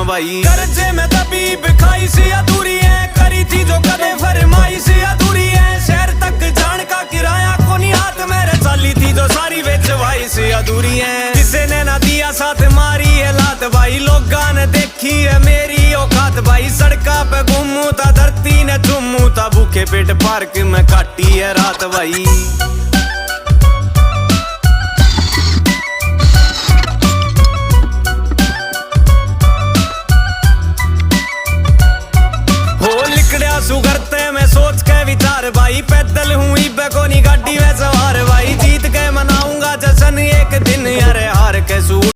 भाई। कर्जे में तबीब खाई सी अधूरी है, करी थी जो कदे फरमाई सी अधूरी है। शहर तक जान का किराया को नहीं हाथ मेरे, चाली थी जो सारी बेचवाई सी अधूरी है। किसी ने ना दिया साथ मारी है लात भाई, लोगा ने देखी है मेरी औकात भाई। सड़का पे घूमू ता धरती ने चूमू ता, भूखे पेट पार्क में काटी है रात भाई। सुगरते में सोच के विचार भाई, पैदल हूँ इबे को नहीं गाड़ी में सवार भाई। जीत के मनाऊंगा जश्न एक दिन, यार हार के सूट